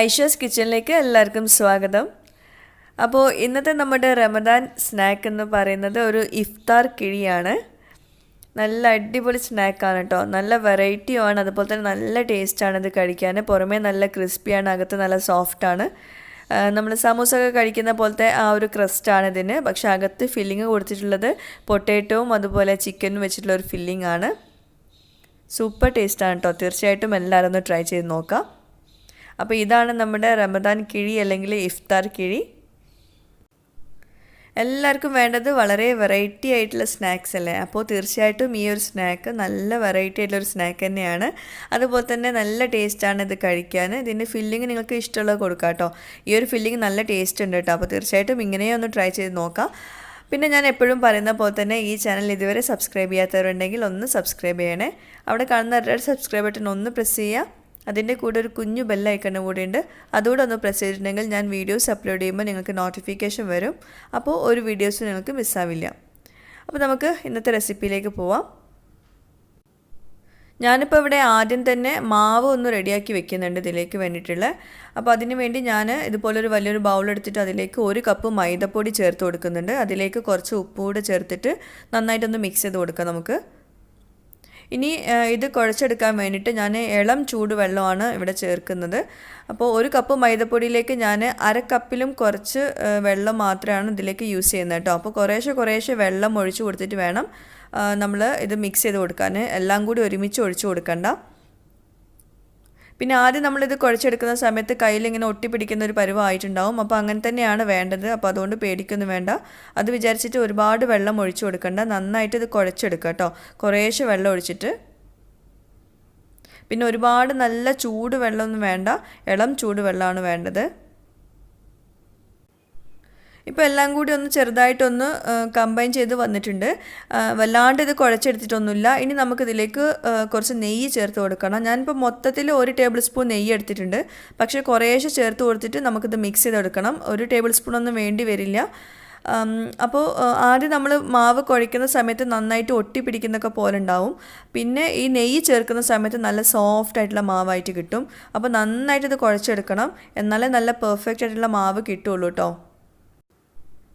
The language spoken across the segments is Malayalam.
ഐഷാസ് കിച്ചണിലേക്ക് എല്ലാവർക്കും സ്വാഗതം. അപ്പോൾ ഇന്നത്തെ നമ്മുടെ റമദാൻ സ്നാക്ക് എന്ന് പറയുന്നത് ഒരു ഇഫ്താർ കിഴിയാണ്. നല്ല അടിപൊളി സ്നാക്കാണ് കേട്ടോ. നല്ല വെറൈറ്റിയാണ്, അതുപോലെ തന്നെ നല്ല ടേസ്റ്റാണ് ഇത് കഴിക്കാൻ. പുറമേ നല്ല ക്രിസ്പിയാണ്, അകത്ത് നല്ല സോഫ്റ്റാണ്. നമ്മൾ സമൂസ ഒക്കെ കഴിക്കുന്ന പോലത്തെ ആ ഒരു ക്രസ്റ്റാണ് ഇതിന്. പക്ഷേ അകത്ത് ഫില്ലിങ് കൊടുത്തിട്ടുള്ളത് പൊട്ടാറ്റോവും അതുപോലെ ചിക്കനും വെച്ചിട്ടുള്ള ഒരു ഫില്ലിംഗ് ആണ്. സൂപ്പർ ടേസ്റ്റാണ് കേട്ടോ. തീർച്ചയായിട്ടും എല്ലാവരും ഒന്ന് ട്രൈ ചെയ്ത് നോക്കാം. അപ്പോൾ ഇതാണ് നമ്മുടെ റമദാൻ കിഴി അല്ലെങ്കിൽ ഇഫ്താർ കിഴി. എല്ലാവർക്കും വേണ്ടത് വളരെ വെറൈറ്റി ആയിട്ടുള്ള സ്നാക്സ് അല്ലേ. അപ്പോൾ തീർച്ചയായിട്ടും ഈ ഒരു സ്നാക്ക് നല്ല വെറൈറ്റി ആയിട്ടുള്ളൊരു സ്നാക്ക് തന്നെയാണ്. അതുപോലെ തന്നെ നല്ല ടേസ്റ്റാണ് ഇത് കഴിക്കാൻ. ഇതിൻ്റെ ഫില്ലിങ് നിങ്ങൾക്ക് ഇഷ്ടമുള്ളത് കൊടുക്കാം കേട്ടോ. ഈ ഒരു ഫില്ലിങ് നല്ല ടേസ്റ്റ് ഉണ്ട് കേട്ടോ. അപ്പോൾ തീർച്ചയായിട്ടും ഇങ്ങനെയും ഒന്ന് ട്രൈ ചെയ്ത് നോക്കാം. പിന്നെ ഞാൻ എപ്പോഴും പറയുന്ന പോലെ തന്നെ ഈ ചാനൽ ഇതുവരെ സബ്സ്ക്രൈബ് ചെയ്യാത്തവരുണ്ടെങ്കിൽ ഒന്ന് സബ്സ്ക്രൈബ് ചെയ്യണേ. അവിടെ കാണുന്ന റെഡ് സബ്സ്ക്രൈബ് ബട്ടൺ ഒന്ന് പ്രസ് ചെയ്യുക. അതിൻ്റെ കൂടെ ഒരു കുഞ്ഞു ബെല്ലൈക്കൺ കൂടെ ഉണ്ട്. അതുകൂടെ ഒന്ന് പ്രസ് ചെയ്തിട്ടുണ്ടെങ്കിൽ ഞാൻ വീഡിയോസ് അപ്ലോഡ് ചെയ്യുമ്പോൾ നിങ്ങൾക്ക് നോട്ടിഫിക്കേഷൻ വരും. അപ്പോൾ ഒരു വീഡിയോസ് നിങ്ങൾക്ക് മിസ്സാവില്ല. അപ്പോൾ നമുക്ക് ഇന്നത്തെ റെസിപ്പിയിലേക്ക് പോവാം. ഞാനിപ്പോൾ ഇവിടെ ആദ്യം തന്നെ മാവ് ഒന്ന് റെഡിയാക്കി വെക്കുന്നുണ്ട് ഇതിലേക്ക് വേണ്ടിയിട്ടുള്ള. അപ്പോൾ അതിന് വേണ്ടി ഞാൻ ഇതുപോലൊരു വലിയൊരു ബൗൾ എടുത്തിട്ട് അതിലേക്ക് 1 കപ്പ് മൈദപ്പൊടി ചേർത്ത് കൊടുക്കുന്നുണ്ട്. അതിലേക്ക് കുറച്ച് ഉപ്പ് കൂടെ ചേർത്തിട്ട് നന്നായിട്ടൊന്ന് മിക്സ് ചെയ്ത് കൊടുക്കാം നമുക്ക്. ഇനി ഇത് കുഴച്ചെടുക്കാൻ വേണ്ടിയിട്ട് ഞാൻ ഇളം ചൂടുവെള്ളമാണ് ഇവിടെ ചേർക്കുന്നത്. അപ്പോൾ 1 കപ്പ് മൈദപ്പൊടിയിലേക്ക് ഞാൻ 1/2 കപ്പിലും കുറച്ച് വെള്ളം മാത്രമാണ് ഇതിലേക്ക് യൂസ് ചെയ്യുന്നത് കേട്ടോ. അപ്പോൾ കുറേശ്ശെ വെള്ളം ഒഴിച്ച് കൊടുത്തിട്ട് വേണം നമ്മൾ ഇത് മിക്സ് ചെയ്ത് കൊടുക്കാൻ. എല്ലാം കൂടി ഒരുമിച്ച് ഒഴിച്ച് കൊടുക്കണ്ട. പിന്നെ ആദ്യം നമ്മളിത് കുഴച്ചെടുക്കുന്ന സമയത്ത് കയ്യിലിങ്ങനെ ഒട്ടിപ്പിടിക്കുന്ന ഒരു പരുവമായിട്ടുണ്ടാവും. അപ്പോൾ അങ്ങനെ തന്നെയാണ് വേണ്ടത്. അപ്പോൾ അതുകൊണ്ട് പേടിക്കൊന്നും വേണ്ട. അത് വിചാരിച്ചിട്ട് ഒരുപാട് വെള്ളം ഒഴിച്ചു കൊടുക്കണ്ട. നന്നായിട്ട് ഇത് കുഴച്ചെടുക്കുക കേട്ടോ. കുറേശ്ശെ വെള്ളം ഒഴിച്ചിട്ട്. പിന്നെ ഒരുപാട് നല്ല ചൂട് വെള്ളമൊന്നും വേണ്ട, ഇളം ചൂട് വെള്ളമാണ് വേണ്ടത്. ഇപ്പോൾ എല്ലാം കൂടി ഒന്ന് ചെറുതായിട്ടൊന്ന് കമ്പൈൻ ചെയ്ത് വന്നിട്ടുണ്ട്. വല്ലാണ്ട് ഇത് കുഴച്ചെടുത്തിട്ടൊന്നുമില്ല. ഇനി നമുക്കിതിലേക്ക് കുറച്ച് നെയ്യ് ചേർത്ത് കൊടുക്കണം. ഞാനിപ്പോൾ മൊത്തത്തിൽ 1 ടേബിൾ സ്പൂൺ നെയ്യ് എടുത്തിട്ടുണ്ട്. പക്ഷേ കുറേശ്ശെ ചേർത്ത് കൊടുത്തിട്ട് നമുക്കിത് മിക്സ് ചെയ്തെടുക്കണം. 1 ടേബിൾ സ്പൂൺ ഒന്നും വേണ്ടി വരില്ല. അപ്പോൾ ആദ്യം നമ്മൾ മാവ് കുഴയ്ക്കുന്ന സമയത്ത് നന്നായിട്ട് ഒട്ടിപ്പിടിക്കുന്നൊക്കെ പോലെ ഉണ്ടാവും. പിന്നെ ഈ നെയ്യ് ചേർക്കുന്ന സമയത്ത് നല്ല സോഫ്റ്റ് ആയിട്ടുള്ള മാവായിട്ട് കിട്ടും. അപ്പോൾ നന്നായിട്ട് ഇത് കുഴച്ചെടുക്കണം. എന്നാലേ നല്ല പെർഫെക്റ്റ് ആയിട്ടുള്ള മാവ് കിട്ടുള്ളൂ കേട്ടോ.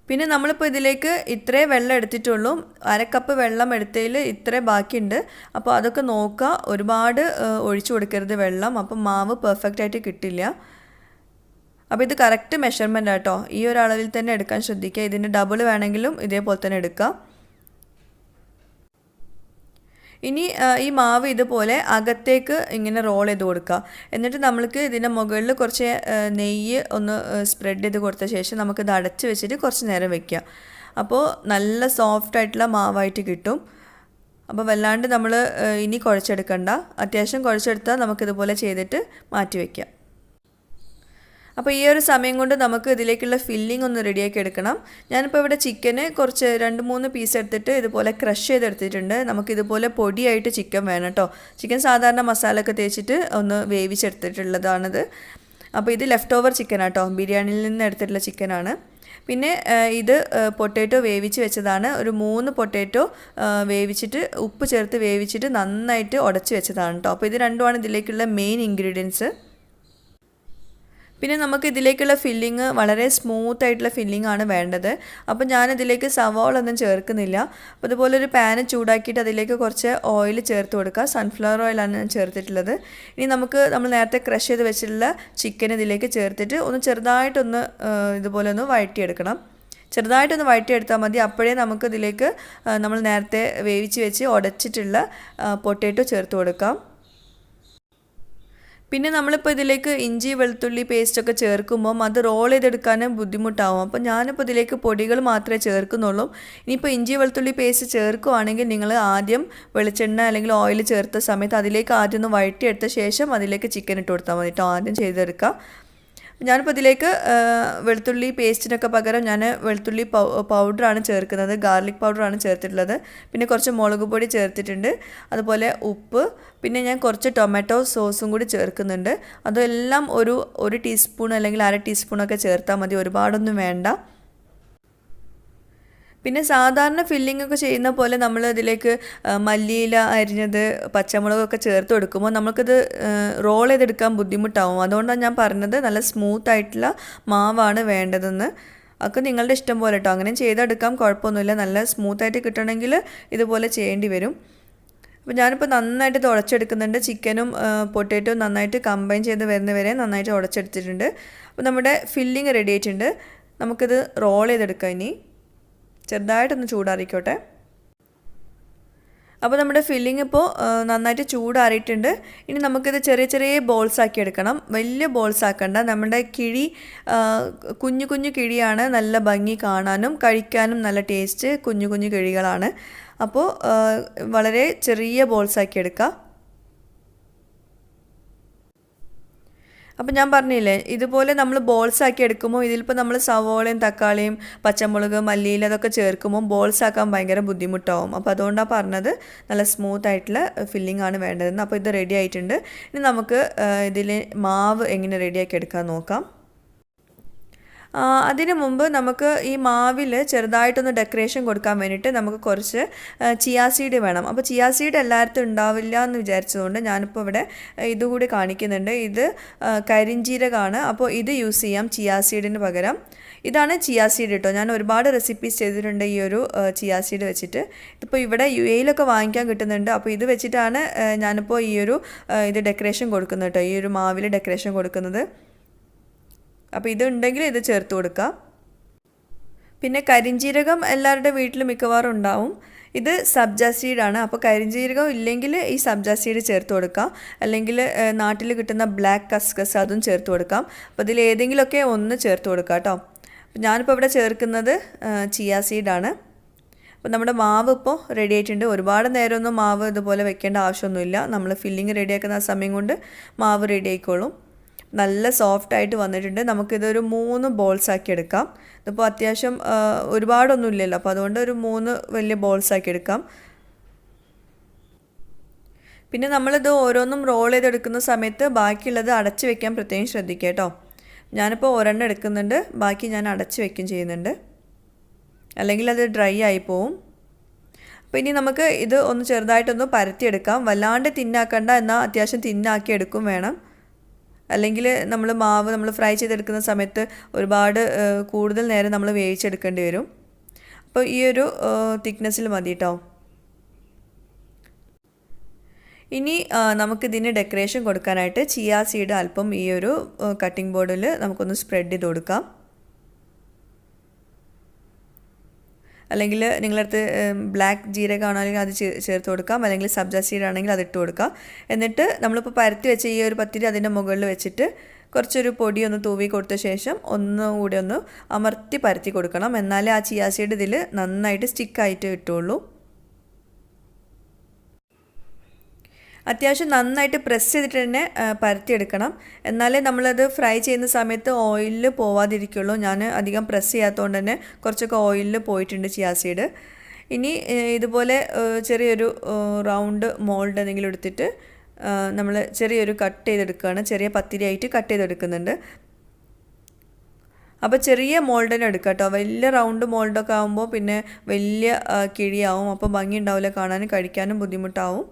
പിന്നെ നമ്മളിപ്പോൾ ഇതിലേക്ക് ഇത്രേ വെള്ളം എടുത്തിട്ടുള്ളൂ. 1/2 കപ്പ് വെള്ളം എടുത്തതിൽ ഇത്രേ ബാക്കിയുണ്ട്. അപ്പോൾ അതൊക്കെ നോക്കുക. ഒരുപാട് ഒഴിച്ചു കൊടുക്കരുത് വെള്ളം. അപ്പോൾ മാവ് പെർഫെക്റ്റ് ആയിട്ട് കിട്ടില്ല. അപ്പോൾ ഇത് കറക്റ്റ് മെഷർമെൻ്റ് ആട്ടോ. ഈ ഒരു അളവിൽ തന്നെ എടുക്കാൻ ശ്രദ്ധിക്കുക. ഇതിൻ്റെ ഡബിൾ വേണമെങ്കിലും ഇതേപോലെ തന്നെ എടുക്കുക. ഇനി ഈ മാവ് ഇതുപോലെ അകത്തേക്ക് ഇങ്ങനെ റോൾ ചെയ്ത് കൊടുക്കുക. എന്നിട്ട് നമ്മൾക്ക് ഇതിൻ്റെ മുകളിൽ കുറച്ച് നെയ്യ് ഒന്ന് സ്പ്രെഡ് ചെയ്ത് കൊടുത്ത ശേഷം നമുക്കിത് അടച്ച് വെച്ചിട്ട് കുറച്ച് നേരം വെക്കുക. അപ്പോൾ നല്ല സോഫ്റ്റ് ആയിട്ടുള്ള മാവായിട്ട് കിട്ടും. അപ്പോൾ വല്ലാണ്ട് നമ്മൾ ഇനി കുഴച്ചെടുക്കണ്ട. അത്യാവശ്യം കുഴച്ചെടുത്താൽ നമുക്കിതുപോലെ ചെയ്തിട്ട് മാറ്റി വയ്ക്കാം. അപ്പോൾ ഈ ഒരു സമയം കൊണ്ട് നമുക്ക് ഇതിലേക്കുള്ള ഫില്ലിംഗ് ഒന്ന് റെഡിയാക്കി എടുക്കണം. ഞാനിപ്പോൾ ഇവിടെ ചിക്കന് കുറച്ച് 2-3 പീസ് എടുത്തിട്ട് ഇതുപോലെ ക്രഷ് ചെയ്തെടുത്തിട്ടുണ്ട്. നമുക്കിതുപോലെ പൊടിയായിട്ട് ചിക്കൻ വേണം കേട്ടോ. ചിക്കൻ സാധാരണ മസാല ഒക്കെ തേച്ചിട്ട് ഒന്ന് വേവിച്ചെടുത്തിട്ടുള്ളതാണിത്. അപ്പോൾ ഇത് ലെഫ്റ്റ് ഓവർ ചിക്കനാണ് കേട്ടോ. ബിരിയാണിയിൽ നിന്ന് എടുത്തിട്ടുള്ള ചിക്കനാണ്. പിന്നെ ഇത് പൊട്ടാറ്റോ വേവിച്ച് വെച്ചതാണ്. ഒരു 3 പൊട്ടാറ്റോ വേവിച്ചിട്ട് ഉപ്പ് ചേർത്ത് വേവിച്ചിട്ട് നന്നായിട്ട് ഉടച്ച് വെച്ചതാണ് കേട്ടോ. അപ്പോൾ ഇത് രണ്ടുമാണ് ഇതിലേക്കുള്ള മെയിൻ ഇൻഗ്രീഡിയൻസ്. പിന്നെ നമുക്ക് ഇതിലേക്കുള്ള ഫില്ലിങ് വളരെ സ്മൂത്ത് ആയിട്ടുള്ള ഫില്ലിംഗ് ആണ് വേണ്ടത്. അപ്പോൾ ഞാനിതിലേക്ക് സവാള ഒന്നും ചേർക്കുന്നില്ല. അപ്പോൾ അതുപോലെ ഒരു പാന് ചൂടാക്കിയിട്ട് അതിലേക്ക് കുറച്ച് ഓയിൽ ചേർത്ത് കൊടുക്കുക. സൺഫ്ലവർ ഓയിലാണ് ഞാൻ ചേർത്തിട്ടുള്ളത്. ഇനി നമ്മൾ നേരത്തെ ക്രഷ് ചെയ്ത് വെച്ചിട്ടുള്ള ചിക്കൻ ഇതിലേക്ക് ചേർത്തിട്ട് ഒന്ന് ചെറുതായിട്ടൊന്ന് ഇതുപോലെ ഒന്ന് വഴറ്റിയെടുക്കണം. ചെറുതായിട്ടൊന്ന് വഴറ്റിയെടുത്താൽ മതി. അപ്പോഴേ നമുക്കിതിലേക്ക് നമ്മൾ നേരത്തെ വേവിച്ച് വെച്ച് ഉടച്ചിട്ടുള്ള പൊട്ടാറ്റോ ചേർത്ത് കൊടുക്കാം. പിന്നെ നമ്മളിപ്പോൾ ഇതിലേക്ക് ഇഞ്ചി വെളുത്തുള്ളി പേസ്റ്റൊക്കെ ചേർക്കുമ്പം അത് റോൾ ചെയ്തെടുക്കാൻ ബുദ്ധിമുട്ടാവും. അപ്പോൾ ഞാനിപ്പോൾ ഇതിലേക്ക് പൊടികൾ മാത്രമേ ചേർക്കുന്നുള്ളൂ. ഇനിയിപ്പോൾ ഇഞ്ചി വെളുത്തുള്ളി പേസ്റ്റ് ചേർക്കുകയാണെങ്കിൽ നിങ്ങൾ ആദ്യം വെളിച്ചെണ്ണ അല്ലെങ്കിൽ ഓയിൽ ചേർത്ത സമയത്ത് അതിലേക്ക് ആദ്യം ഒന്ന് വഴറ്റിയെടുത്ത ശേഷം അതിലേക്ക് ചിക്കൻ ഇട്ട് കൊടുത്താൽ മതി കേട്ടോ. ആദ്യം ചെയ്തെടുക്കാം. ഞാനിപ്പോൾ ഇതിലേക്ക് വെളുത്തുള്ളി പേസ്റ്റിനൊക്കെ പകരം ഞാൻ വെളുത്തുള്ളി പൗഡറാണ് ചേർക്കുന്നത്. ഗാർലിക് പൗഡറാണ് ചേർത്തിട്ടുള്ളത്. പിന്നെ കുറച്ച് മുളക് പൊടി ചേർത്തിട്ടുണ്ട്. അതുപോലെ ഉപ്പ്. പിന്നെ ഞാൻ കുറച്ച് ടൊമാറ്റോ സോസും കൂടി ചേർക്കുന്നുണ്ട്. അതെല്ലാം ഒരു ടീസ്പൂൺ അല്ലെങ്കിൽ 1/2 ടീസ്പൂണൊക്കെ ചേർത്താൽ മതി. ഒരുപാടൊന്നും വേണ്ട. പിന്നെ സാധാരണ ഫില്ലിംഗ് ഒക്കെ ചെയ്യുന്ന പോലെ നമ്മൾ ഇതിലേക്ക് മല്ലിയില അരിഞ്ഞത് പച്ചമുളകൊക്കെ ചേർത്ത് കൊടുക്കുമ്പോൾ നമുക്കത് റോൾ ചെയ്തെടുക്കാൻ ബുദ്ധിമുട്ടാവും. അതുകൊണ്ടാണ് ഞാൻ പറഞ്ഞത് നല്ല സ്മൂത്ത് ആയിട്ടുള്ള മാവാണ് വേണ്ടതെന്ന്. ഒക്കെ നിങ്ങളുടെ ഇഷ്ടം പോലെ കേട്ടോ, അങ്ങനെ ചെയ്തെടുക്കാം, കുഴപ്പമൊന്നുമില്ല. നല്ല സ്മൂത്തായിട്ട് കിട്ടണമെങ്കിൽ ഇതുപോലെ ചെയ്യേണ്ടി വരും. അപ്പോൾ ഞാനിപ്പോൾ നന്നായിട്ട് ഇത് ഉടച്ചെടുക്കുന്നുണ്ട്. ചിക്കനും പൊട്ടാറ്റോയും നന്നായിട്ട് കമ്പൈൻ ചെയ്ത് വരുന്നവരെ നന്നായിട്ട് ഉടച്ചെടുത്തിട്ടുണ്ട്. അപ്പോൾ നമ്മുടെ ഫില്ലിങ് റെഡി ആയിട്ടുണ്ട്. നമുക്കിത് റോൾ ചെയ്തെടുക്കാം. ഇനി ചെറുതായിട്ടൊന്ന് ചൂടാറിക്കോട്ടെ. അപ്പോൾ നമ്മുടെ ഫില്ലിംഗ് ഇപ്പോൾ നന്നായിട്ട് ചൂടാറിയിട്ടുണ്ട്. ഇനി നമുക്കിത് ചെറിയ ചെറിയ ബോൾസ് ആക്കി എടുക്കണം. വലിയ ബോൾസ് ആക്കണ്ട. നമ്മുടെ കിഴി കുഞ്ഞു കുഞ്ഞു കിഴിയാണ് നല്ല ഭംഗി കാണാനും കഴിക്കാനും നല്ല ടേസ്റ്റ്. കുഞ്ഞു കുഞ്ഞു കിഴികളാണ്. അപ്പോൾ വളരെ ചെറിയ ബോൾസ് ആക്കി എടുക്കുക. അപ്പോൾ ഞാൻ പറഞ്ഞില്ലേ, ഇതുപോലെ നമ്മൾ ബോൾസ് ആക്കി എടുക്കുമ്പോൾ ഇതിലിപ്പോൾ നമ്മൾ സവോളയും തക്കാളിയും പച്ചമുളക് മല്ലിയില അതൊക്കെ ചേർക്കുമ്പോൾ ബോൾസ് ആക്കാൻ ഭയങ്കര ബുദ്ധിമുട്ടാവും. അപ്പോൾ അതുകൊണ്ടാണ് പറഞ്ഞത് നല്ല സ്മൂത്ത് ആയിട്ടുള്ള ഫില്ലിംഗ് ആണ് വേണ്ടതെന്ന്. അപ്പോൾ ഇത് റെഡി ആയിട്ടുണ്ട്. ഇനി നമുക്ക് ഇതിൽ മാവ് എങ്ങനെ റെഡിയാക്കി എടുക്കാൻ നോക്കാം. അതിനു മുമ്പ് നമുക്ക് ഈ മാവിൽ ചെറുതായിട്ടൊന്ന് ഡെക്കറേഷൻ കൊടുക്കാൻ വേണ്ടിയിട്ട് നമുക്ക് കുറച്ച് ചിയാ സീഡ് വേണം. അപ്പോൾ ചിയാ സീഡ് എല്ലായിടത്തും ഉണ്ടാവില്ല എന്ന് വിചാരിച്ചതുകൊണ്ട് ഞാനിപ്പോൾ ഇവിടെ ഇതുകൂടി കാണിക്കുന്നുണ്ട്. ഇത് കരിഞ്ജീരകമാണ്. അപ്പോൾ ഇത് യൂസ് ചെയ്യാം ചിയാ സീഡിന് പകരം. ഇതാണ് ചിയാ സീഡ് കേട്ടോ. ഞാൻ ഒരുപാട് റെസിപ്പീസ് ചെയ്തിട്ടുണ്ട് ഈ ഒരു ചിയാ സീഡ് വെച്ചിട്ട്. ഇതിപ്പോൾ ഇവിടെ UAE-ലൊക്കെ വാങ്ങിക്കാൻ കിട്ടുന്നുണ്ട്. അപ്പോൾ ഇത് വെച്ചിട്ടാണ് ഞാനിപ്പോൾ ഈ ഒരു ഇത് ഡെക്കറേഷൻ കൊടുക്കുന്നത് കേട്ടോ, ഈ ഒരു മാവിൽ ഡെക്കറേഷൻ കൊടുക്കുന്നത്. അപ്പോൾ ഇതുണ്ടെങ്കിൽ ഇത് ചേർത്ത് കൊടുക്കാം. പിന്നെ കരിഞ്ജീരകം എല്ലാവരുടെ വീട്ടിൽ മിക്കവാറും ഉണ്ടാവും. ഇത് സബ്ജ സീഡാണ്. അപ്പോൾ കരിഞ്ജീരകം ഇല്ലെങ്കിൽ ഈ സബ്ജ സീഡ് ചേർത്ത് കൊടുക്കാം. അല്ലെങ്കിൽ നാട്ടിൽ കിട്ടുന്ന ബ്ലാക്ക് കസ്കസ് അതും ചേർത്ത് കൊടുക്കാം. അപ്പോൾ ഇതിൽ ഏതെങ്കിലുമൊക്കെ ഒന്ന് ചേർത്ത് കൊടുക്കാം കേട്ടോ. അപ്പോൾ ഞാനിപ്പോൾ ഇവിടെ ചേർക്കുന്നത് ചിയാ സീഡാണ്. അപ്പോൾ നമ്മുടെ മാവ് ഇപ്പോൾ റെഡി ആയിട്ടുണ്ട്. ഒരുപാട് നേരമൊന്നും മാവ് ഇതുപോലെ വെക്കേണ്ട ആവശ്യമൊന്നുമില്ല. നമ്മൾ ഫില്ലിങ് റെഡിയാക്കുന്ന ആ സമയം കൊണ്ട് മാവ് റെഡി ആയിക്കോളും. നല്ല സോഫ്റ്റായിട്ട് വന്നിട്ടുണ്ട്. നമുക്കിതൊരു 3 ബോൾസ് ആക്കി എടുക്കാം. ഇതിപ്പോൾ അത്യാവശ്യം ഒരുപാടൊന്നും ഇല്ലല്ലോ, അപ്പോൾ അതുകൊണ്ട് ഒരു 3 വലിയ ബോൾസ് ആക്കി എടുക്കാം. പിന്നെ നമ്മളിത് ഓരോന്നും റോൾ ചെയ്തെടുക്കുന്ന സമയത്ത് ബാക്കിയുള്ളത് അടച്ച് വെക്കാൻ പ്രത്യേകം ശ്രദ്ധിക്കുക കേട്ടോ. ഞാനിപ്പോൾ ഒരെണ്ണം എടുക്കുന്നുണ്ട്, ബാക്കി ഞാൻ അടച്ച് വെക്കും ചെയ്യുന്നുണ്ട്, അല്ലെങ്കിൽ അത് ഡ്രൈ ആയി പോവും. അപ്പോൾ ഇനി നമുക്ക് ഇത് ഒന്ന് ചെറുതായിട്ടൊന്ന് പരത്തിയെടുക്കാം. വല്ലാണ്ട് തിന്നാക്കണ്ട, എന്നാൽ അത്യാവശ്യം തിന്നാക്കി എടുക്കും വേണം. അല്ലെങ്കിൽ മാവ് നമ്മൾ ഫ്രൈ ചെയ്തെടുക്കുന്ന സമയത്ത് ഒരുപാട് കൂടുതൽ നേരം നമ്മൾ വേവിച്ചെടുക്കേണ്ടി വരും. അപ്പോൾ ഈ ഒരു തിക്നെസ്സിൽ മതി കേട്ടോ. ഇനി നമുക്കിതിന് ഡെക്കറേഷൻ കൊടുക്കാനായിട്ട് ചിയാ സീഡ് അല്പം ഈ ഒരു കട്ടിംഗ് ബോർഡിൽ നമുക്കൊന്ന് സ്പ്രെഡ് ചെയ്ത് കൊടുക്കാം. അല്ലെങ്കിൽ നിങ്ങളടുത്ത് ബ്ലാക്ക് ജീരകമാണെങ്കിൽ അത് ചേർത്ത് കൊടുക്കാം, അല്ലെങ്കിൽ സബ്ജ സീഡ് ആണെങ്കിൽ അതിട്ട് കൊടുക്കാം. എന്നിട്ട് നമ്മളിപ്പോൾ പരത്തി വെച്ച ഈ ഒരു പത്തിരി അതിൻ്റെ മുകളിൽ വെച്ചിട്ട് കുറച്ചൊരു പൊടി ഒന്ന് തൂവി കൊടുത്ത ശേഷം ഒന്നുകൂടി ഒന്ന് അമർത്തി പരത്തി കൊടുക്കണം. എന്നാലേ ആ ചിയാ സീഡ് ഇതിൽ നന്നായിട്ട് സ്റ്റിക്കായിട്ട് കിട്ടുള്ളൂ. അത്യാവശ്യം നന്നായിട്ട് പ്രസ് ചെയ്തിട്ട് തന്നെ പരത്തിയെടുക്കണം. എന്നാലേ നമ്മളത് ഫ്രൈ ചെയ്യുന്ന സമയത്ത് ഓയിലിൽ പോവാതിരിക്കുള്ളൂ. ഞാൻ അധികം പ്രസ് ചെയ്യാത്തതുകൊണ്ട് തന്നെ കുറച്ചൊക്കെ ഓയിലിൽ പോയിട്ടുണ്ട് ചിയാ സീഡ്. ഇനി ഇതുപോലെ ചെറിയൊരു റൗണ്ട് മോൾഡ് എന്തെങ്കിലും എടുത്തിട്ട് നമ്മൾ ചെറിയൊരു കട്ട് ചെയ്തെടുക്കുകയാണ്. ചെറിയ പത്തിരിയായിട്ട് കട്ട് ചെയ്തെടുക്കുന്നുണ്ട്. അപ്പോൾ ചെറിയ മോൾഡിനെ എടുക്കുക കേട്ടോ. വലിയ റൗണ്ട് മോൾഡൊക്കെ ആകുമ്പോൾ പിന്നെ വലിയ കിഴിയാവും. അപ്പോൾ ഭംഗി ഉണ്ടാവില്ല, കാണാനും കഴിക്കാനും ബുദ്ധിമുട്ടാവും.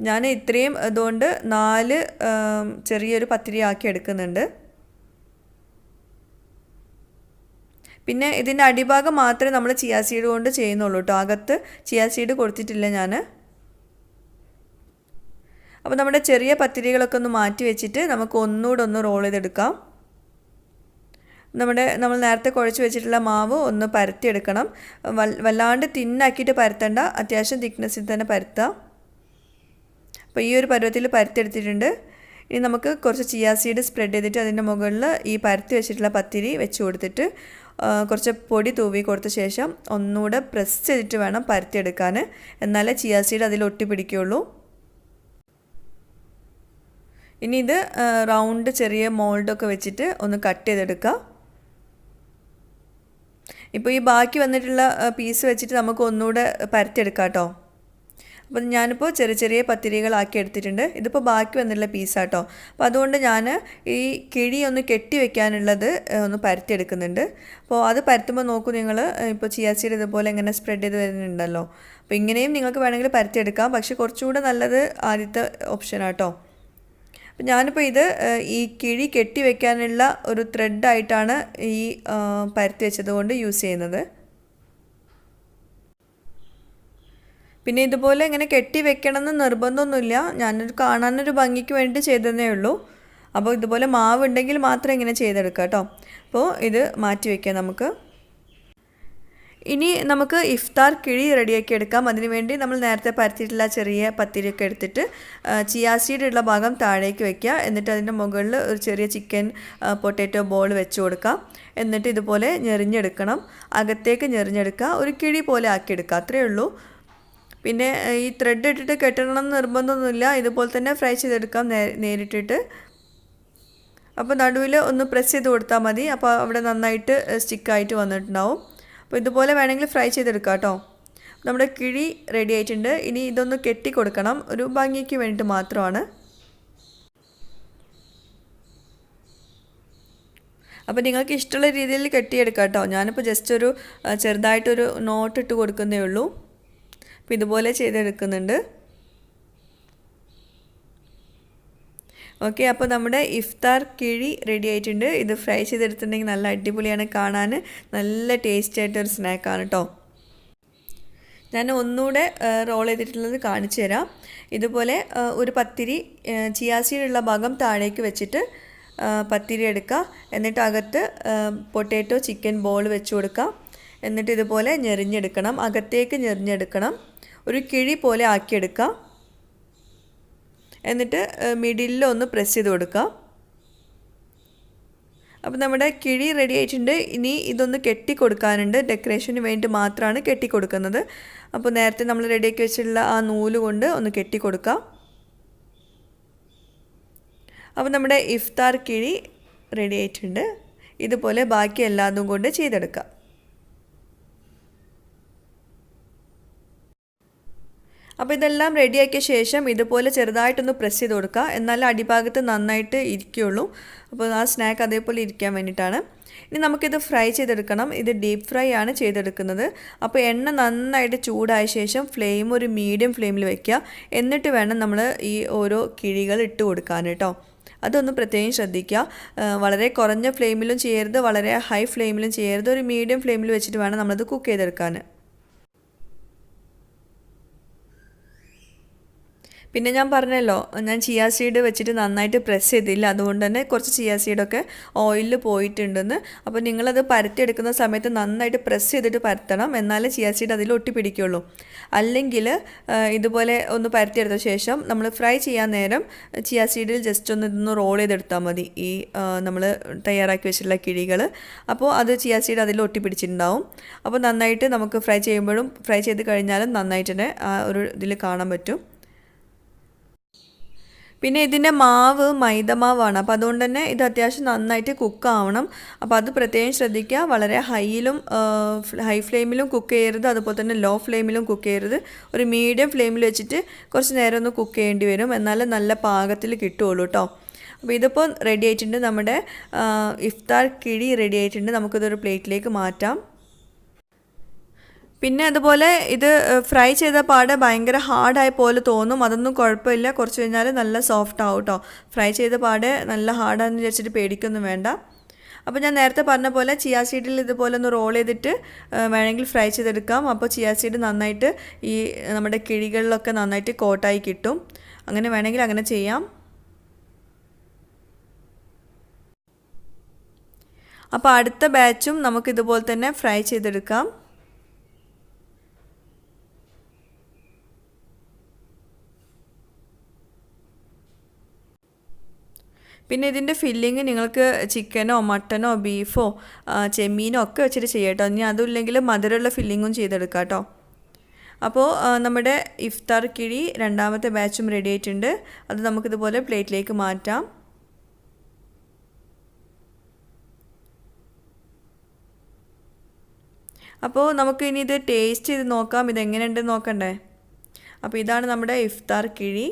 ഞാൻ ഇത്രയും അതുകൊണ്ട് 4 ചെറിയൊരു പത്തിരി ആക്കി എടുക്കുന്നുണ്ട്. പിന്നെ ഇതിൻ്റെ അടിഭാഗം മാത്രമേ നമ്മൾ ചിയാ സീഡ് കൊണ്ട് ചെയ്യുന്നുള്ളൂ കേട്ടോ. അകത്ത് ചിയാ സീഡ് കൊടുത്തിട്ടില്ല ഞാൻ. അപ്പോൾ നമ്മുടെ ചെറിയ പത്തിരികളൊക്കെ ഒന്ന് മാറ്റി വെച്ചിട്ട് നമുക്ക് ഒന്നുകൂടെ ഒന്ന് റോൾ ചെയ്തെടുക്കാം. നമ്മൾ നേരത്തെ കുഴച്ച് വെച്ചിട്ടുള്ള മാവ് ഒന്ന് പരത്തിയെടുക്കണം. വല്ലാണ്ട് തിന്നാക്കിയിട്ട് പരത്തണ്ട, അത്യാവശ്യം തിക്നെസ്സിൽ തന്നെ പരത്താം. അപ്പോൾ ഈ ഒരു പരുവത്തിൽ പരത്തിയെടുത്തിട്ടുണ്ട്. ഇനി നമുക്ക് കുറച്ച് ചിയാ സീഡ് സ്പ്രെഡ് ചെയ്തിട്ട് അതിൻ്റെ മുകളിൽ ഈ പരത്തി വെച്ചിട്ടുള്ള പത്തിരി വെച്ച് കൊടുത്തിട്ട് കുറച്ച് പൊടി തൂവി കൊടുത്ത ശേഷം ഒന്നുകൂടെ പ്രസ് ചെയ്തിട്ട് വേണം പരത്തിയെടുക്കാൻ. എന്നാലേ ചിയാ സീഡ് അതിൽ ഒട്ടി പിടിക്കുകയുള്ളൂ. ഇനി ഇത് റൗണ്ട് ചെറിയ മോൾഡൊക്കെ വെച്ചിട്ട് ഒന്ന് കട്ട് ചെയ്തെടുക്കുക. ഇപ്പോൾ ഈ ബാക്കി വന്നിട്ടുള്ള പീസ് വെച്ചിട്ട് നമുക്ക് ഒന്നുകൂടെ പരത്തിയെടുക്കാം കേട്ടോ. അപ്പോൾ ഞാനിപ്പോൾ ചെറിയ ചെറിയ പത്തിരികളാക്കി എടുത്തിട്ടുണ്ട്. ഇതിപ്പോൾ ബാക്കി വന്നിട്ടുള്ള പീസാട്ടോ. അപ്പോൾ അതുകൊണ്ട് ഞാൻ ഈ കിഴി ഒന്ന് കെട്ടി വെക്കാനുള്ളത് ഒന്ന് പരത്തിയെടുക്കുന്നുണ്ട്. അപ്പോൾ അത് പരത്തുമ്പോൾ നോക്കൂ നിങ്ങൾ, ഇപ്പോൾ ചിയാ സീഡ് ഇതുപോലെ ഇങ്ങനെ സ്പ്രെഡ് ചെയ്ത് വരുന്നുണ്ടല്ലോ. അപ്പോൾ ഇങ്ങനെയും നിങ്ങൾക്ക് വേണമെങ്കിൽ പരത്തിയെടുക്കാം, പക്ഷേ കുറച്ചുകൂടെ നല്ലത് ആദ്യത്തെ ഓപ്ഷനാട്ടോ. അപ്പം ഞാനിപ്പോൾ ഇത് ഈ കിഴി കെട്ടി വെക്കാനുള്ള ഒരു ത്രെഡായിട്ടാണ് ഈ പരത്തി വെച്ചത് കൊണ്ട് യൂസ് ചെയ്യുന്നത്. പിന്നെ ഇതുപോലെ ഇങ്ങനെ കെട്ടി വെക്കണമെന്ന് നിർബന്ധമൊന്നുമില്ല, ഞാനൊരു കാണാനൊരു ഭംഗിക്ക് വേണ്ടി ചെയ്തതേ ഉള്ളൂ. അപ്പോൾ ഇതുപോലെ മാവ് ഉണ്ടെങ്കിൽ മാത്രം ഇങ്ങനെ ചെയ്തെടുക്കാം കേട്ടോ. അപ്പോൾ ഇത് മാറ്റി വയ്ക്കാം നമുക്ക്. ഇനി നമുക്ക് ഇഫ്താർ കിഴി റെഡിയാക്കി എടുക്കാം. അതിനുവേണ്ടി നമ്മൾ നേരത്തെ പരത്തിയിട്ടുള്ള ചെറിയ പത്തിരിയൊക്കെ എടുത്തിട്ട് ചിയാ സീഡുള്ള ഭാഗം താഴേക്ക് വയ്ക്കുക. എന്നിട്ട് അതിൻ്റെ മുകളിൽ ഒരു ചെറിയ ചിക്കൻ പൊട്ടാറ്റോ ബോൾ വെച്ച് കൊടുക്കാം. എന്നിട്ട് ഇതുപോലെ ഞെറിഞ്ഞെടുക്കണം, അകത്തേക്ക് ഞെറിഞ്ഞെടുക്കുക, ഒരു കിഴി പോലെ ആക്കിയെടുക്കുക, അത്രയേ ഉള്ളൂ. പിന്നെ ഈ ത്രെഡ് ഇട്ടിട്ട് കെട്ടണം എന്ന് നിർബന്ധമൊന്നുമില്ല, ഇതുപോലെ തന്നെ ഫ്രൈ ചെയ്തെടുക്കാം നേരിട്ടിട്ട്. അപ്പോൾ നടുവിൽ ഒന്ന് പ്രസ് ചെയ്ത് കൊടുത്താൽ മതി, അപ്പോൾ അവിടെ നന്നായിട്ട് സ്റ്റിക്കായിട്ട് വന്നിട്ടുണ്ടാവും. അപ്പോൾ ഇതുപോലെ വേണമെങ്കിൽ ഫ്രൈ ചെയ്തെടുക്കാം കേട്ടോ. നമ്മുടെ കിഴി റെഡി ആയിട്ടുണ്ട്. ഇനി ഇതൊന്ന് കെട്ടി കൊടുക്കണം, ഒരു ഭംഗിക്ക് വേണ്ടിയിട്ട് മാത്രമാണ്. അപ്പോൾ നിങ്ങൾക്ക് ഇഷ്ടമുള്ള രീതിയിൽ കെട്ടിയെടുക്കാം കേട്ടോ. ഞാനിപ്പോൾ ജസ്റ്റ് ഒരു ചെറുതായിട്ടൊരു നോട്ട് ഇട്ട് കൊടുക്കുന്നേ ഉള്ളൂ. അപ്പോൾ ഇതുപോലെ ചെയ്തെടുക്കുന്നുണ്ട്. ഓക്കെ, അപ്പോൾ നമ്മുടെ ഇഫ്താർ കിഴി റെഡി ആയിട്ടുണ്ട്. ഇത് ഫ്രൈ ചെയ്തെടുത്തിട്ടുണ്ടെങ്കിൽ നല്ല അടിപൊളിയാണ്, കാണാൻ നല്ല ടേസ്റ്റി ആയിട്ടൊരു സ്നാക്കാണ് കേട്ടോ. ഞാൻ ഒന്നുകൂടെ റോൾ ചെയ്തിട്ടുള്ളത് കാണിച്ചു തരാം. ഇതുപോലെ ഒരു പത്തിരി ചിയാ സീഡുള്ള ഭാഗം താഴേക്ക് വെച്ചിട്ട് പത്തിരി എടുക്കുക. എന്നിട്ട് അകത്ത് പൊട്ടാറ്റോ ചിക്കൻ ബോൾ വെച്ച് കൊടുക്കുക. എന്നിട്ട് ഇതുപോലെ ഞെറിഞ്ഞെടുക്കണം, അകത്തേക്ക് ഞെറിഞ്ഞെടുക്കണം, ഒരു കിഴി പോലെ ആക്കിയെടുക്കുക. എന്നിട്ട് മിഡിലിൽ ഒന്ന് പ്രസ് ചെയ്ത് കൊടുക്കുക. അപ്പോൾ നമ്മുടെ കിഴി റെഡി ആയിട്ടുണ്ട്. ഇനി ഇതൊന്ന് കെട്ടി കൊടുക്കാനുണ്ട്, ഡെക്കറേഷന് വേണ്ടി മാത്രമാണ് കെട്ടി കൊടുക്കുന്നത്. അപ്പോൾ നേരത്തെ നമ്മൾ റെഡിയാക്കി വെച്ചിട്ടുള്ള ആ നൂല് കൊണ്ട് ഒന്ന് കെട്ടി കൊടുക്കുക. അപ്പോൾ നമ്മുടെ ഇഫ്താർ കിഴി റെഡി ആയിട്ടുണ്ട്. ഇതുപോലെ ബാക്കി എല്ലാതും കൊണ്ട് ചെയ്തെടുക്കുക. അപ്പോൾ ഇതെല്ലാം റെഡിയാക്കിയ ശേഷം ഇതുപോലെ ചെറുതായിട്ടൊന്ന് പ്രസ് ചെയ്ത് കൊടുക്കുക, എന്നാലും അടിഭാഗത്ത് നന്നായിട്ട് ഇരിക്കുകയുള്ളൂ. അപ്പോൾ ആ സ്നാക്ക് അതേപോലെ ഇരിക്കാൻ വേണ്ടിയിട്ടാണ്. ഇനി നമുക്കിത് ഫ്രൈ ചെയ്തെടുക്കണം. ഇത് ഡീപ്പ് ഫ്രൈ ആണ് ചെയ്തെടുക്കുന്നത്. അപ്പോൾ എണ്ണ നന്നായിട്ട് ചൂടായ ശേഷം ഫ്ലെയിം ഒരു മീഡിയം ഫ്ലെയിമിൽ വയ്ക്കുക. എന്നിട്ട് വേണം നമ്മൾ ഈ ഓരോ കിഴികൾ ഇട്ട് കൊടുക്കാൻ കേട്ടോ. അതൊന്ന് പ്രത്യേകം ശ്രദ്ധിക്കുക. വളരെ കുറഞ്ഞ ഫ്ലെയിമിലും ചെയ്യരുത്, വളരെ ഹൈ ഫ്ലെയിമിലും ചെയ്യരുത്, ഒരു മീഡിയം ഫ്ലെയിമിൽ വെച്ചിട്ട് വേണം നമ്മളത് കുക്ക് ചെയ്തെടുക്കാൻ. പിന്നെ ഞാൻ പറഞ്ഞല്ലോ, ഞാൻ ചിയാ സീഡ് വെച്ചിട്ട് നന്നായിട്ട് പ്രസ് ചെയ്തില്ല, അതുകൊണ്ട് തന്നെ കുറച്ച് ചിയാ സീഡൊക്കെ ഓയിലിൽ പോയിട്ടുണ്ടെന്ന്. അപ്പോൾ നിങ്ങളത് പരത്തിയെടുക്കുന്ന സമയത്ത് നന്നായിട്ട് പ്രസ് ചെയ്തിട്ട് പരത്തണം, എന്നാലേ ചിയാ സീഡ് അതിൽ ഒട്ടിപ്പിടിക്കുകയുള്ളൂ. അല്ലെങ്കിൽ ഇതുപോലെ ഒന്ന് പരത്തിയെടുത്ത ശേഷം നമ്മൾ ഫ്രൈ ചെയ്യാൻ നേരം ചിയാ സീഡിൽ ജസ്റ്റ് ഒന്ന് റോൾ ചെയ്തെടുത്താൽ മതി ഈ നമ്മൾ തയ്യാറാക്കി വെച്ചിട്ടുള്ള കിഴികൾ. അപ്പോൾ അത് ചിയാ സീഡ് അതിൽ ഒട്ടിപ്പിടിച്ചിട്ടുണ്ടാവും. അപ്പോൾ നന്നായിട്ട് നമുക്ക് ഫ്രൈ ചെയ്യുമ്പോഴും ഫ്രൈ ചെയ്ത് കഴിഞ്ഞാലും നന്നായിട്ട് തന്നെ ആ ഒരു ഇതിൽ കാണാൻ പറ്റും. പിന്നെ ഇതിൻ്റെ മാവ് മൈദ മാവാണ്, അപ്പോൾ അതുകൊണ്ട് തന്നെ ഇത് അത്യാവശ്യം നന്നായിട്ട് കുക്കാവണം. അപ്പോൾ അത് പ്രത്യേകം ശ്രദ്ധിക്കുക. വളരെ ഹൈ ഫ്ലെയിമിലും കുക്ക് ചെയ്യരുത്, അതുപോലെ തന്നെ ലോ ഫ്ലെയിമിലും കുക്ക് ചെയ്യരുത്. ഒരു മീഡിയം ഫ്ലെയിമിൽ വെച്ചിട്ട് കുറച്ച് നേരം ഒന്ന് കുക്ക് ചെയ്യേണ്ടി വരും, എന്നാലും നല്ല പാകത്തിൽ കിട്ടുകയുള്ളൂ കേട്ടോ. അപ്പോൾ ഇതിപ്പോൾ റെഡി ആയിട്ടുണ്ട്, നമ്മുടെ ഇഫ്താർ കിഴി റെഡി ആയിട്ടുണ്ട്. നമുക്കിതൊരു പ്ലേറ്റിലേക്ക് മാറ്റാം. പിന്നെ അതുപോലെ ഇത് ഫ്രൈ ചെയ്ത പാടെ ഭയങ്കര ഹാർഡായ പോലെ തോന്നും, അതൊന്നും കുഴപ്പമില്ല, കുറച്ച് കഴിഞ്ഞാൽ നല്ല സോഫ്റ്റ് ആവും കേട്ടോ. ഫ്രൈ ചെയ്ത പാടെ നല്ല ഹാർഡാണെന്ന് വിചാരിച്ചിട്ട് പേടിക്കൊന്നും വേണ്ട. അപ്പോൾ ഞാൻ നേരത്തെ പറഞ്ഞ പോലെ ചിയാ സീഡിൽ ഇതുപോലെ ഒന്ന് റോൾ ചെയ്തിട്ട് വേണമെങ്കിൽ ഫ്രൈ ചെയ്തെടുക്കാം. അപ്പോൾ ചിയാ സീഡ് നന്നായിട്ട് ഈ നമ്മുടെ കിഴികളിലൊക്കെ നന്നായിട്ട് കോട്ടായി കിട്ടും. അങ്ങനെ വേണമെങ്കിൽ അങ്ങനെ ചെയ്യാം. അപ്പോൾ അടുത്ത ബാച്ചും നമുക്കിതുപോലെ തന്നെ ഫ്രൈ ചെയ്തെടുക്കാം. പിന്നെ ഇതിൻ്റെ ഫില്ലിങ് നിങ്ങൾക്ക് ചിക്കനോ മട്ടനോ ബീഫോ ചെമ്മീനോ ഒക്കെ വെച്ചിട്ട് ചെയ്യാം കേട്ടോ. ഇനി അതുമില്ലെങ്കിൽ മധുരമുള്ള ഫില്ലിങ്ങും ചെയ്തെടുക്കാം കേട്ടോ. അപ്പോൾ നമ്മുടെ ഇഫ്താർ കിഴി രണ്ടാമത്തെ ബാച്ചും റെഡി ആയിട്ടുണ്ട്. അത് നമുക്കിതുപോലെ പ്ലേറ്റിലേക്ക് മാറ്റാം. അപ്പോൾ നമുക്ക് ഇനി ഇത് ടേസ്റ്റ് ചെയ്ത് നോക്കാം, ഇതെങ്ങനെയുണ്ടെന്ന് നോക്കണ്ടേ. അപ്പോൾ ഇതാണ് നമ്മുടെ ഇഫ്താർ കിഴി.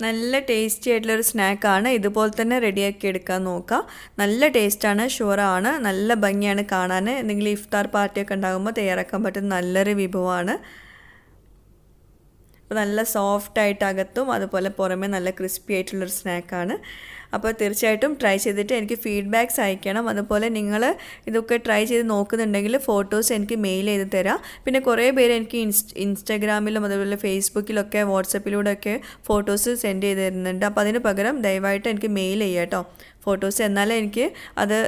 നല്ല ടേസ്റ്റി ആയിട്ടുള്ളൊരു സ്നാക്കാണ്. ഇതുപോലെ തന്നെ റെഡിയാക്കി എടുക്കാൻ നോക്കുക. നല്ല ടേസ്റ്റാണ്, ഷുവറാണ്, നല്ല ഭംഗിയാണ് കാണാൻ. എന്തെങ്കിലും ഇഫ്താർ പാർട്ടിയൊക്കെ ഉണ്ടാകുമ്പോൾ തയ്യാറാക്കാൻ പറ്റുന്ന നല്ലൊരു വിഭവമാണ്. അപ്പോൾ നല്ല സോഫ്റ്റായിട്ട് അകത്തും അതുപോലെ പുറമേ നല്ല ക്രിസ്പി ആയിട്ടുള്ളൊരു സ്നാക്കാണ്. അപ്പോൾ തീർച്ചയായിട്ടും ട്രൈ ചെയ്തിട്ട് എനിക്ക് ഫീഡ്ബാക്ക്സ് അയക്കണം. അതുപോലെ നിങ്ങൾ ഇതൊക്കെ ട്രൈ ചെയ്ത് നോക്കുന്നുണ്ടെങ്കിൽ ഫോട്ടോസ് എനിക്ക് മെയിൽ ചെയ്ത് തരാം. പിന്നെ കുറേ പേര് എനിക്ക് ഇൻസ്റ്റാഗ്രാമിലും അതുപോലെ ഫേസ്ബുക്കിലൊക്കെ വാട്സപ്പിലൂടെയൊക്കെ ഫോട്ടോസ് സെൻഡ് ചെയ്ത് തരുന്നുണ്ട്. അപ്പോൾ അതിന് പകരം ദയവായിട്ട് എനിക്ക് മെയിൽ ചെയ്യുക കേട്ടോ ഫോട്ടോസ്. എന്നാലേ എനിക്ക് അത്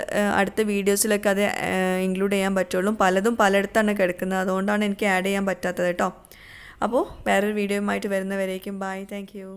അടുത്ത വീഡിയോസിലൊക്കെ അത് ഇൻക്ലൂഡ് ചെയ്യാൻ പറ്റുള്ളൂ. പലതും പലയിടത്താണ് കിടക്കുന്നത്, അതുകൊണ്ടാണ് എനിക്ക് ആഡ് ചെയ്യാൻ പറ്റാത്തത് കേട്ടോ. അപ്പോൾ വേറൊരു വീഡിയോയുമായിട്ട് വരുന്നവരേക്കും ബൈ. Thank you.